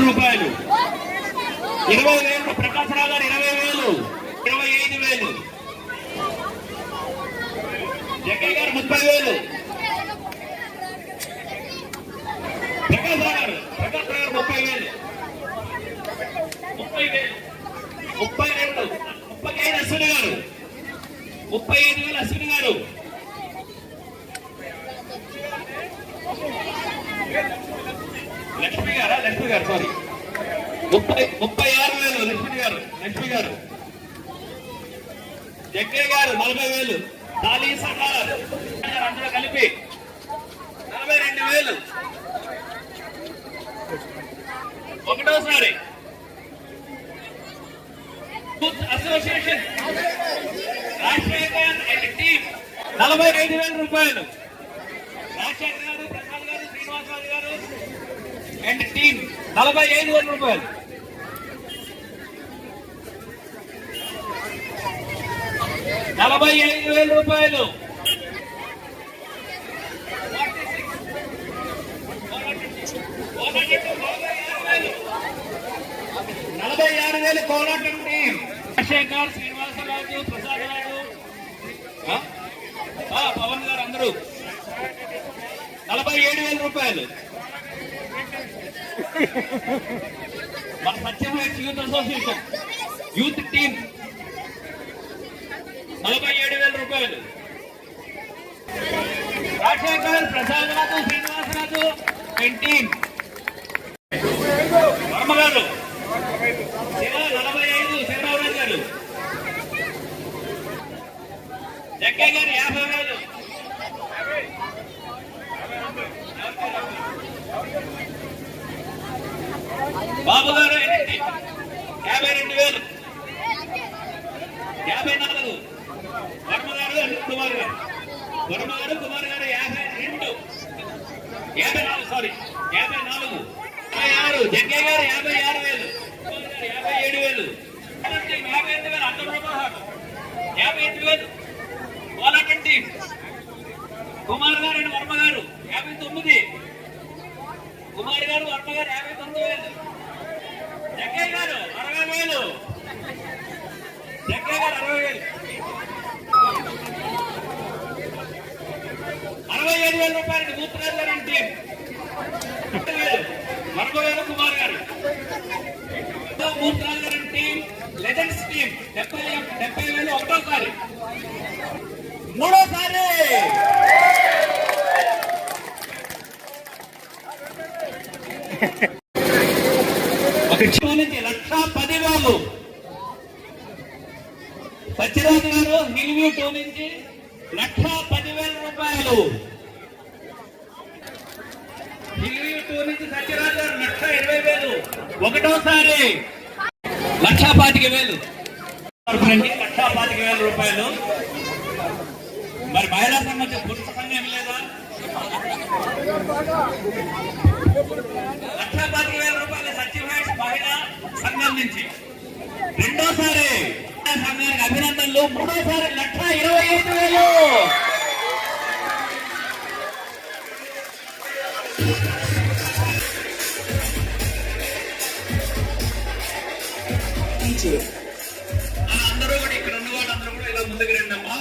రూపాయలు. 20,000 ప్రకాశరావు గారు 20,000, 25,000. జగ్గయ్య గారు 30,000. ప్రకాశరావు గారు 30,000. 30,000. 32. 35 అశ్విని గారు. 35,000 అశ్విని గారు. లక్ష్మి గారు సారీ 36,000 లక్ష్మి గారు. జగ్గయ్య గారు 40,000. తాలీసా గారు అందరూ కలిపి 42,000. ఒకటోసారి అసోసియేషన్ రాజశేఖర్ అండ్ టీమ్ 45,000 రూపాయలు. రాజశేఖర్ గారు, ప్రసాద్ గారు, శ్రీనివాసరావు గారు అండ్ టీమ్ 45,000 రూపాయలు. 45,000 రూపాయలు. 46,000 కోలాటం టీమ్. రాజశేఖర్, శ్రీనివాసరావు, ప్రసాద్ గారు, పవన్ గారు అందరూ 47,000 రూపాయలు. మన సత్యమైట్ యూత్ అసోసియేషన్ యూత్ టీమ్ 47,000 రూపాయలు. రాజశేఖర్, ప్రసాద్ రాజు, శ్రీనివాసరాజు అండ్ టీమ్. వర్మ గారు 45, శివరావు గారు. జగ్గయ్య గారు 50,000. బాబు గారు 52,000. 54. వర్మ గారు కుమార్ గారు 52. 54 సారీ 54. 56. జగ్గయ్య గారు 56,000. 57,000. 58,000. అందరూ 58,000. కోలాటం టీమ్ కుమార్ గారు అండ్ వర్మ గారు 59. కుమార్ గారు, వర్మ గారు 59,000. జగ్గయ్య గారు 60,000. జగ్గయ్య గారు 60,000. 65,000 రూపాయలు. మూర్తిరాజు గారు అండ్ టీమ్. వర్మ గారు, కుమార్ గారు. మూర్తిరాజు గారు అండ్ టీమ్. Legends team 70,000. ఒకటోసారి. మూడోసారి ఒక నుంచి 1,10,000. సత్యరాజు గారు హిల్వ్యూ 2 నుంచి 1,10,000 రూపాయలు. హిల్వ్యూ 2 నుంచి సత్యరాజు గారు 1,20,000. ఒకటోసారి 1,25,000. 1,25,000 రూపాయలు. మరి మహిళా సంఘం పురుష సంఘం లేదా? 1,25,000 రూపాయలు సత్యభాష మహిళా సంఘం నుంచి. రెండోసారి సంఘానికి అభినందనలు. మూడోసారి 1,25,000. అందరూ కూడా ఇక్కడ ఉన్న వాళ్ళందరూ కూడా ఇలా ముందుకు రండమ్మా.